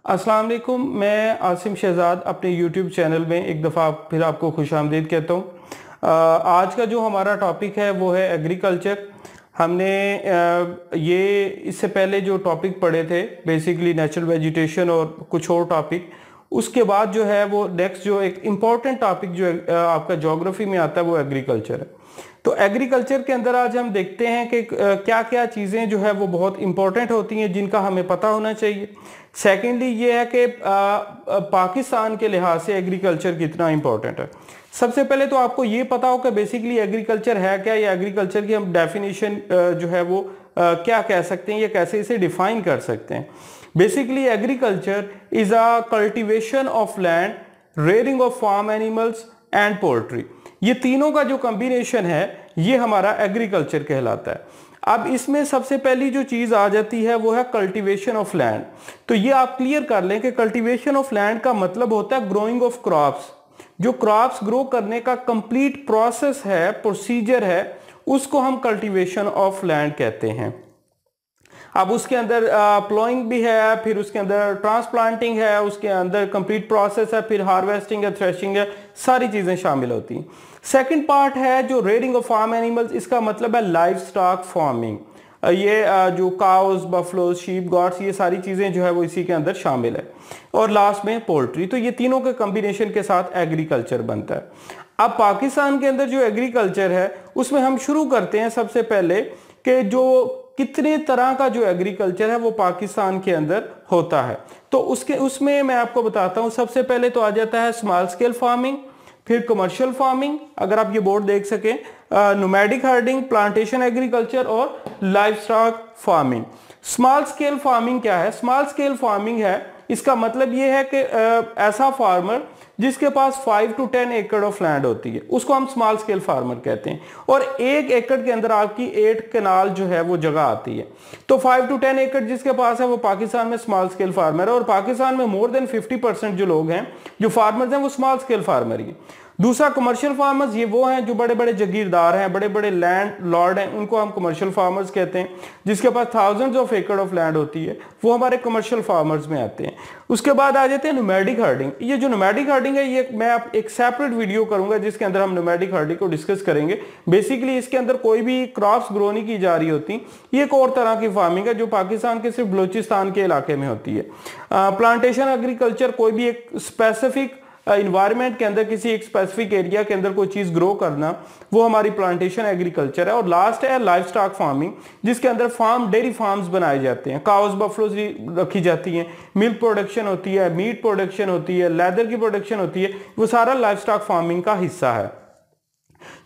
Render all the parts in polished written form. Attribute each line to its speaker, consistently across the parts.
Speaker 1: अस्सलाम वालेकुम। मैं आसिम शहजाद अपने YouTube चैनल में एक दफ़ा फिर आपको खुशामदीद कहता हूँ। आज का जो हमारा टॉपिक है वो है एग्रीकल्चर। हमने ये इससे पहले जो टॉपिक पढ़े थे बेसिकली नेचुरल वेजिटेशन और कुछ और टॉपिक, उसके बाद जो है वो नेक्स्ट जो एक इम्पॉर्टेंट टॉपिक जो आपका ज्योग्राफी में आता है वो एग्रीकल्चर है। तो एग्रीकल्चर के अंदर आज हम देखते हैं कि क्या क्या चीज़ें जो है वो बहुत इंपॉर्टेंट होती हैं जिनका हमें पता होना चाहिए। सेकेंडली ये है कि पाकिस्तान के लिहाज से एग्रीकल्चर कितना इंपॉर्टेंट है। सबसे पहले तो आपको ये पता हो कि बेसिकली एग्रीकल्चर है क्या, या एग्रीकल्चर की हम डेफिनेशन जो है वो क्या कह सकते हैं या कैसे इसे डिफाइन कर सकते हैं। Basically agriculture is a cultivation of land, rearing of farm animals and poultry. ये तीनों का जो कॉम्बिनेशन है ये हमारा एग्रीकल्चर कहलाता है। अब इसमें सबसे पहली जो चीज आ जाती है वो है कल्टीवेशन ऑफ लैंड। तो ये आप क्लियर कर लें कि कल्टीवेशन ऑफ लैंड का मतलब होता है ग्रोइंग ऑफ क्रॉप्स। जो क्रॉप्स ग्रो करने का कंप्लीट प्रोसेस है, प्रोसीजर है, उसको हम कल्टीवेशन ऑफ लैंड कहते हैं। अब उसके अंदर प्लोइंग भी है, फिर उसके अंदर ट्रांसप्लांटिंग है, उसके अंदर कंप्लीट प्रोसेस है, फिर हार्वेस्टिंग है, थ्रेशिंग है, सारी चीजें शामिल होती हैं। सेकंड पार्ट है जो रेयरिंग ऑफ फार्म एनिमल्स, इसका मतलब है लाइव स्टॉक फार्मिंग। ये जो काउस, बफलोज, शीप, गॉट्स, ये सारी चीजें जो है वो इसी के अंदर शामिल है। और लास्ट में पोल्ट्री। तो ये तीनों के कॉम्बिनेशन के साथ एग्रीकल्चर बनता है। अब पाकिस्तान के अंदर जो एग्रीकल्चर है उसमें हम शुरू करते हैं सबसे पहले कि जो कितने तरह का जो एग्रीकल्चर है वो पाकिस्तान के अंदर होता है। तो उसमें मैं आपको बताता हूं। सबसे पहले तो आ जाता है स्मॉल स्केल फार्मिंग, फिर कमर्शियल फार्मिंग, अगर आप ये बोर्ड देख सकें, नोमैडिक हर्डिंग, प्लांटेशन एग्रीकल्चर और live stock farming. Small scale farming क्या है? स्मॉल स्केल फार्मिंग है, इसका मतलब ये है कि ऐसा फार्मर जिसके पास 5 to 10 एकड़ ऑफ लैंड होती है उसको हम स्मॉल स्केल फार्मर कहते हैं। और 1 एकड़ के अंदर आपकी 8 कनाल जो है वो जगह आती है। तो 5 to 10 एकड़ जिसके पास है वो पाकिस्तान में स्मॉल स्केल फार्मर है। और पाकिस्तान में मोर देन 50% जो लोग हैं, जो फार्मर्स हैं, वो स्मॉल स्केल फार्मर ही है। दूसरा कमर्शियल फार्मर्स, ये वो हैं जो बड़े बड़े जागीरदार हैं, बड़े बड़े लैंड लॉर्ड हैं, उनको हम कमर्शियल फार्मर्स कहते हैं। जिसके पास थाउजेंड्स ऑफ एकड़ ऑफ लैंड होती है वो हमारे कमर्शियल फार्मर्स में आते हैं। उसके बाद आ जाते हैं नोमैडिक हर्डिंग। ये जो नोमैडिक हर्डिंग है ये मैं आप एक सेपरेट वीडियो करूंगा जिसके अंदर हम नोमैडिक हर्डिंग को डिस्कस करेंगे। बेसिकली इसके अंदर कोई भी क्रॉप्स ग्रो नहीं की जा रही होती, ये एक और तरह की फार्मिंग है जो पाकिस्तान के सिर्फ बलूचिस्तान के इलाके में होती है। प्लांटेशन एग्रीकल्चर, कोई भी एक स्पेसिफिक इन्वायरमेंट के अंदर किसी एक स्पेसिफिक एरिया के अंदर कोई चीज ग्रो करना, वो हमारी प्लांटेशन एग्रीकल्चर है। और लास्ट है लाइव स्टॉक फार्मिंग, जिसके अंदर फार्म, डेयरी फार्म्स बनाए जाते हैं, काउस, बफलोज रखी जाती हैं, मिल्क प्रोडक्शन होती है, मीट प्रोडक्शन होती है, लेदर की प्रोडक्शन होती है, वो सारा लाइव स्टॉक फार्मिंग का हिस्सा है।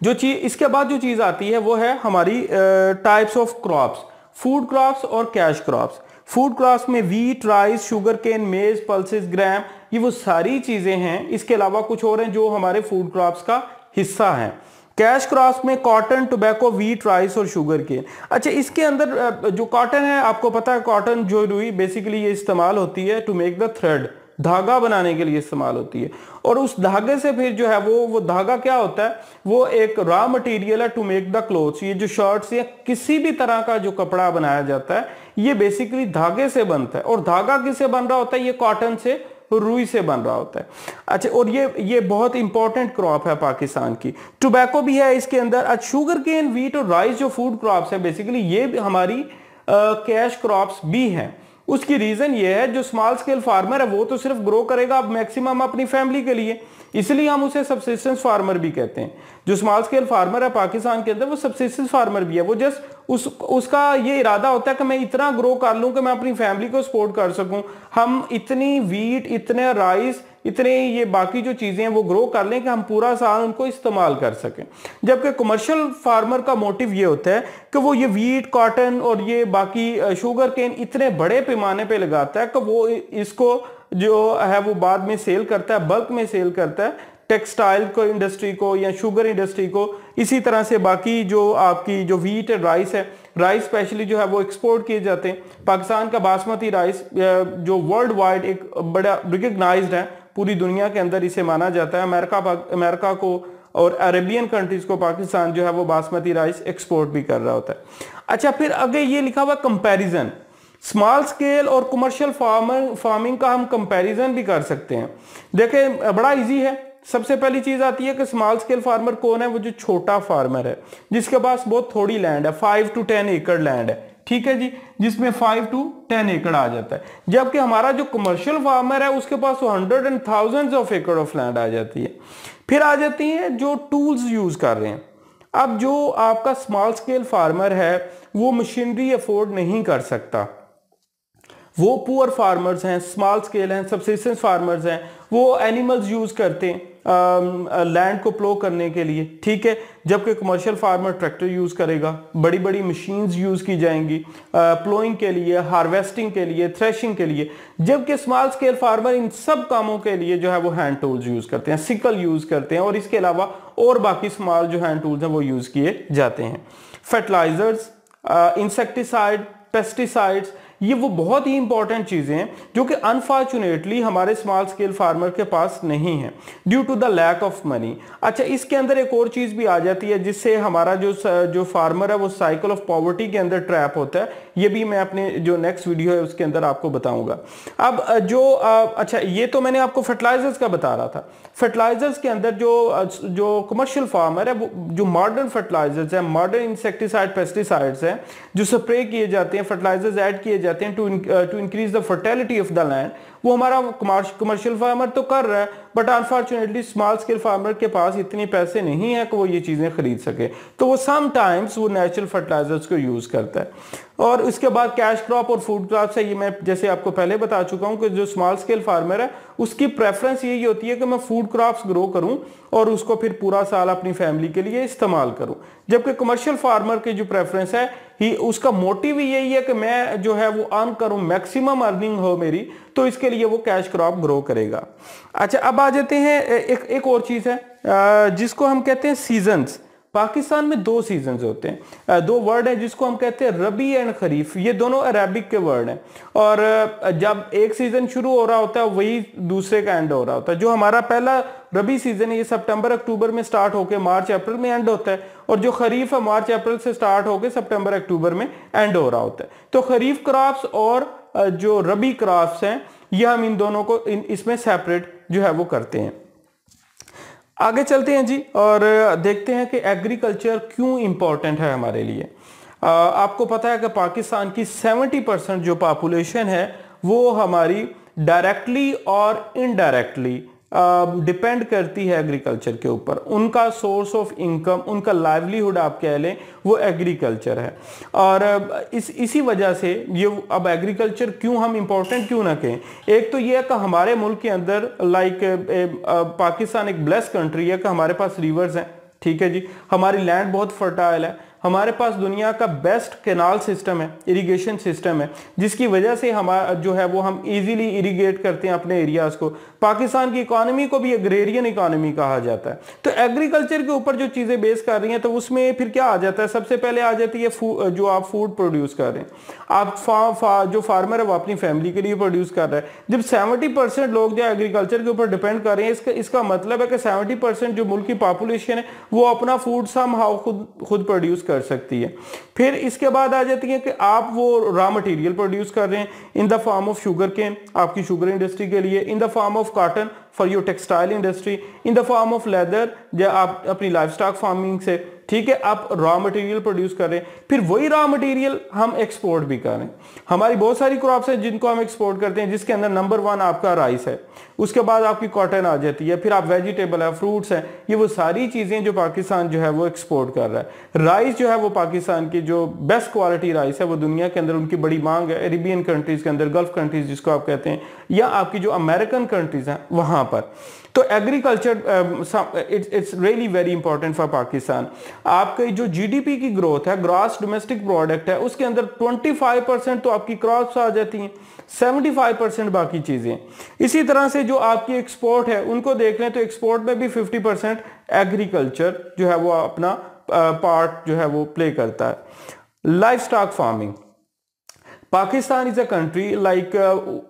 Speaker 1: जो चीज इसके बाद जो चीज आती है वो है हमारी types of crops, food crops और कैश क्रॉप्स। फूड क्रॉप्स में वीट, राइस, शुगर केन, मेज, पल्सेस, ग्राम, ये वो सारी चीजें हैं। इसके अलावा कुछ और हैं जो हमारे फूड क्रॉप्स का हिस्सा हैं। कैश क्रॉप्स में कॉटन, टोबैको, वीट, राइस और शुगर केन। अच्छा, इसके अंदर जो कॉटन है, आपको पता है कॉटन जो रुई बेसिकली ये इस्तेमाल होती है टू मेक द थ्रेड, धागा बनाने के लिए इस्तेमाल होती है। और उस धागे से फिर जो है वो धागा क्या होता है, वो एक रॉ मटेरियल है टू मेक द क्लोथ्स। ये जो शर्ट्स या किसी भी तरह का जो कपड़ा बनाया जाता है ये बेसिकली धागे से बनता है। और धागा किससे बन रहा होता है? ये कॉटन से, रुई से बन रहा होता है। अच्छा, और ये बहुत इंपॉर्टेंट क्रॉप है पाकिस्तान की। टोबैको भी है इसके अंदर। अच्छा, शुगर केन, वीट और राइस जो फूड क्रॉप्स है बेसिकली ये भी हमारी कैश क्रॉप्स भी हैं। उसकी रीजन ये है, जो स्मॉल स्केल फार्मर है वो तो सिर्फ ग्रो करेगा मैक्सिमम अपनी फैमिली के लिए, इसलिए हम उसे सबसिस्टेंस फार्मर भी कहते हैं। जो स्मॉल स्केल फार्मर है पाकिस्तान के अंदर वो सबसिस्टेंस फार्मर भी है। वो जस्ट उसका ये इरादा होता है कि मैं इतना ग्रो कर लूं कि मैं अपनी फैमिली को सपोर्ट कर सकूं। हम इतनी वीट, इतने राइस, इतने ये बाकी जो चीजें हैं वो ग्रो कर लें कि हम पूरा साल उनको इस्तेमाल कर सकें। जबकि कमर्शियल फार्मर का मोटिव ये होता है कि वो ये वीट, कॉटन और ये बाकी शुगर केन इतने बड़े पैमाने पे लगाता है कि वो इसको जो है वो बाद में सेल करता है, बल्क में सेल करता है टेक्सटाइल को इंडस्ट्री को या शुगर इंडस्ट्री को। इसी तरह से बाकी जो आपकी जो वीट है, राइस है, राइस स्पेशली जो है वो एक्सपोर्ट किए जाते हैं। पाकिस्तान का बासमती राइस जो वर्ल्ड वाइड एक बड़ा रिकग्नाइज्ड है, पूरी दुनिया के अंदर इसे माना जाता है। अमेरिका को और अरेबियन कंट्रीज को पाकिस्तान जो है वो बासमती राइस एक्सपोर्ट भी कर रहा होता है। अच्छा, फिर आगे ये लिखा हुआ कंपैरिजन। स्मॉल स्केल और कमर्शियल फार्मिंग का हम कंपैरिजन भी कर सकते हैं। देखें बड़ा इजी है। सबसे पहली चीज आती है कि स्मॉल स्केल फार्मर कौन है, वो जो छोटा फार्मर है जिसके पास बहुत थोड़ी लैंड है, 5 to 10 एकड़ लैंड है, ठीक है जी, जिसमें 5 to 10 एकड़ आ जाता है। जबकि हमारा जो कमर्शियल फार्मर है उसके पास 100 and thousands ऑफ एकड़ ऑफ लैंड आ जाती है। फिर आ जाती हैं जो टूल्स यूज कर रहे हैं। अब जो आपका स्मॉल स्केल फार्मर है वो मशीनरी अफोर्ड नहीं कर सकता, वो पुअर फार्मर्स हैं, स्मॉल स्केल हैं, सबसिस्टेंस फार्मर्स हैं, वो एनिमल्स यूज करते हैं लैंड को प्लो करने के लिए, ठीक है। जबकि कमर्शियल फार्मर ट्रैक्टर यूज करेगा, बड़ी बड़ी मशीन्स यूज की जाएंगी प्लोइंग के लिए, हार्वेस्टिंग के लिए, थ्रेशिंग के लिए। जबकि स्मॉल स्केल फार्मर इन सब कामों के लिए जो है वो हैंड टूल्स यूज करते हैं, सिकल यूज करते हैं, और इसके अलावा और बाकी स्मॉल जो हैंड टूल्स हैं वो यूज किए जाते हैं। फर्टिलाइजर्स, इंसेक्टिसाइड, पेस्टिसाइड्स, ये वो बहुत ही इंपॉर्टेंट चीजें हैं जो कि अनफॉर्चुनेटली हमारे स्मॉल स्केल फार्मर के पास नहीं है due to the lack of money. अच्छा, इसके अंदर एक और चीज भी आ जाती है जिससे हमारा जो फार्मर है वो साइकिल ऑफ पॉवर्टी के अंदर ट्रैप होता है। ये भी मैं अपने जो नेक्स्ट वीडियो है उसके अंदर आपको बताऊंगा। अब अच्छा, ये तो मैंने आपको फर्टिलाइजर्स का बता रहा था। फर्टिलाइजर्स के अंदर जो कमर्शियल फार्मर है वो जो मॉडर्न फर्टिलाइजर्स है, मॉडर्न इंसेक्टिसाइड, पेस्टिसाइड्स हैं जो स्प्रे किए जाते हैं, फर्टिलाइजर्स ऐड किए जाते हैं to increase the fertility of the land, वो हमारा कमर्शियल फार्मर तो कर रहा है, but unfortunately small scale farmer के पास इतने पैसे नहीं है कि वो ये चीजें खरीद सके, तो वो समटाइम्स वो नेचुरल फर्टिलाइजर्स को यूज करता है। और इसके बाद कैश क्रॉप और फूड क्रॉप है, ये मैं जैसे आपको पहले बता चुका हूं कि जो स्मॉल स्केल फार्मर है उसकी प्रेफरेंस यही होती है कि मैं फूड क्रॉप्स ग्रो करूं और उसको फिर पूरा साल अपनी फैमिली के लिए इस्तेमाल करूं। जबकि कमर्शियल फार्मर की जो प्रेफरेंस है ही उसका मोटिव यही है कि मैं जो है वो अर्न करूं, मैक्सिमम अर्निंग हो मेरी, तो इसके लिए वो कैश क्रॉप ग्रो करेगा। अच्छा, अब आ जाते हैं एक और चीज है जिसको हम कहते हैं सीजन्स। पाकिस्तान में दो सीजन्स होते हैं, दो वर्ड है जिसको हम कहते हैं रबी एंड खरीफ। ये दोनों अरबिक के वर्ड हैं, और जब एक सीजन शुरू हो रहा होता है वही दूसरे का एंड हो रहा होता है। जो हमारा पहला रबी सीजन है ये सितंबर अक्टूबर में स्टार्ट होकर मार्च अप्रैल में एंड होता है, और जो खरीफ है मार्च अप्रैल से स्टार्ट होकर सितंबर अक्टूबर में एंड हो रहा होता है। तो खरीफ क्रॉप्स और जो रबी क्रॉप्स हैं ये हम इन दोनों को इसमें सेपरेट जो है वो करते हैं। आगे चलते हैं जी और देखते हैं कि एग्रीकल्चर क्यों इंपॉर्टेंट है हमारे लिए। आपको पता है कि पाकिस्तान की 70% जो पॉपुलेशन है वो हमारी डायरेक्टली और इनडायरेक्टली डिपेंड करती है एग्रीकल्चर के ऊपर। उनका सोर्स ऑफ इनकम, उनका लाइवलीहुड आप कह लें, वो एग्रीकल्चर है। और इसी वजह से ये अब एग्रीकल्चर क्यों हम इंपॉर्टेंट क्यों ना कहें। एक तो ये है कि हमारे मुल्क के अंदर पाकिस्तान एक ब्लेस्ड कंट्री है कि हमारे पास रिवर्स हैं, ठीक है जी, हमारी लैंड बहुत फर्टाइल है, हमारे पास दुनिया का बेस्ट कैनाल सिस्टम है, इरिगेशन सिस्टम है, जिसकी वजह से हमारा जो है वो हम इजीली इरिगेट करते हैं अपने एरियाज को। पाकिस्तान की इकोनॉमी को भी एग्रेरियन इकोनॉमी कहा जाता है। तो एग्रीकल्चर के ऊपर जो चीजें बेस कर रही हैं तो उसमें फिर क्या आ जाता है, सबसे पहले आ जाती है जो आप फूड प्रोड्यूस कर रहे हैं, आप जो फार्मर है वो अपनी फैमिली के लिए प्रोड्यूस कर रहा है। जब 70% लोग जो एग्रीकल्चर के ऊपर डिपेंड कर रहे हैं, इसका मतलब है कि 70% जो मुल्क की पॉपुलेशन है वो अपना फूड समहाउ खुद प्रोड्यूस कर सकती है। फिर इसके बाद आ जाती है कि आप वो रॉ मटेरियल प्रोड्यूस कर रहे हैं in the form of sugar cane, आपकी शुगर इंडस्ट्री के लिए, in the form of cotton for your textile industry, in the form of leather जो आप अपनी लाइफ स्टॉक फार्मिंग से, ठीक है, आप रॉ मटेरियल प्रोड्यूस कर रहे हैं। फिर वही रॉ मटेरियल हम एक्सपोर्ट भी कर रहे हैं। हमारी बहुत सारी क्रॉप्स हैं जिनको हम एक्सपोर्ट करते हैं, जिसके अंदर नंबर 1 आपका राइस है, उसके बाद आपकी कॉटन आ जाती है, फिर आप वेजिटेबल है, फ्रूट्स हैं, ये वो सारी चीजें जो पाकिस्तान जो है वो एक्सपोर्ट कर रहा है। राइस जो है वो पाकिस्तान की जो बेस्ट क्वालिटी राइस है वो दुनिया के अंदर उनकी बड़ी मांग है, अरेबियन कंट्रीज के अंदर, गल्फ कंट्रीज जिसको आप कहते हैं, या आपकी जो अमेरिकन कंट्रीज हैं वहां पर। तो agriculture it's really very important for Pakistan. आपकी जो जीडीपी की ग्रोथ है, ग्रॉस डोमेस्टिक प्रोडक्ट है, उसके अंदर 25% तो आपकी क्रॉप्स आ जाती हैं, 75% बाकी चीजें। इसी तरह से जो आपकी एक्सपोर्ट है उनको देख लें तो एक्सपोर्ट में भी 50% एग्रीकल्चर जो है वो अपना पार्ट जो है वो प्ले करता है। Life stock farming, Pakistan is a country like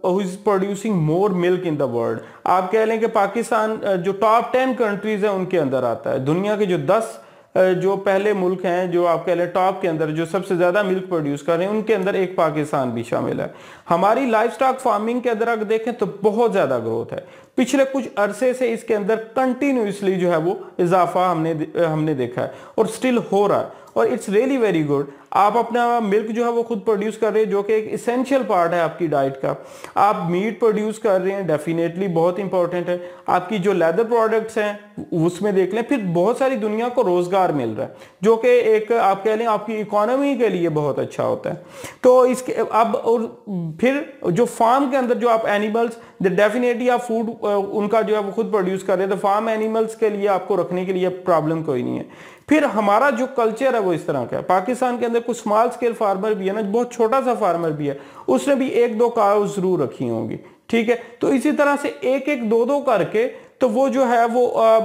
Speaker 1: who is producing more milk in the world. आप कह लें कि पाकिस्तान जो टॉप 10 कंट्रीज है उनके अंदर आता है। दुनिया के जो 10 जो पहले मुल्क हैं जो आप कह लें टॉप के अंदर जो सबसे ज़्यादा मिल्क प्रोड्यूस कर रहे हैं, उनके अंदर एक पाकिस्तान भी शामिल है। हमारी लाइफ स्टॉक फार्मिंग के अंदर अगर देखें तो बहुत ज़्यादा ग्रोथ है। पिछले कुछ अरसे से इसके अंदर कंटिन्यूसली जो है वो इजाफा हमने देखा है और स्टिल हो रहा है, और इट्स रियली वेरी गुड। आप अपना मिल्क जो है वो खुद प्रोड्यूस कर रहे हैं, जो कि एक इसेंशियल पार्ट है आपकी डाइट का। आप मीट प्रोड्यूस कर रहे हैं, डेफिनेटली बहुत इंपॉर्टेंट है। आपकी जो लेदर प्रोडक्ट्स हैं उसमें देख लें, फिर बहुत सारी दुनिया को रोजगार मिल रहा है, जो कि एक आप कह लें आपकी इकोनॉमी के लिए बहुत अच्छा होता है। तो इसके अब और फिर जो फार्म के अंदर जो आप एनिमल्स डेफिनेटली आप फूड उनका जो है वो खुद प्रोड्यूस कर रहे हैं, तो फार्म एनिमल्स के लिए आपको रखने के लिए प्रॉब्लम कोई नहीं है। फिर हमारा जो कल्चर है वो इस तरह का है। पाकिस्तान के अंदर कुछ स्मॉल स्केल फार्मर भी है ना, बहुत छोटा सा फार्मर भी है, उसने भी एक दो काउज जरूर रखी होंगी, ठीक है। तो इसी तरह से एक एक दो दो करके तो वो जो है वो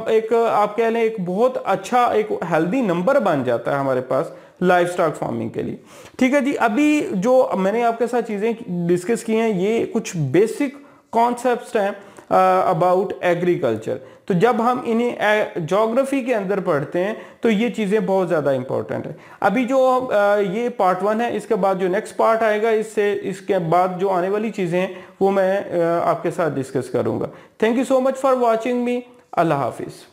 Speaker 1: एक आप कह लें एक बहुत अच्छा एक हेल्दी नंबर बन जाता है हमारे पास लाइफ स्टॉक फार्मिंग के लिए, ठीक है जी। अभी जो मैंने आपके साथ चीजें डिस्कस की हैं ये कुछ बेसिक कॉन्सेप्ट्स हैं अबाउट एग्रीकल्चर। तो जब हम इन्हें ज्योग्राफी के अंदर पढ़ते हैं तो ये चीज़ें बहुत ज़्यादा इंपॉर्टेंट है। अभी जो ये पार्ट 1 है, इसके बाद जो नेक्स्ट पार्ट आएगा इसके बाद जो आने वाली चीज़ें हैं वो मैं आपके साथ डिस्कस करूँगा। Thank you so much for watching me. अल्लाह हाफिज़।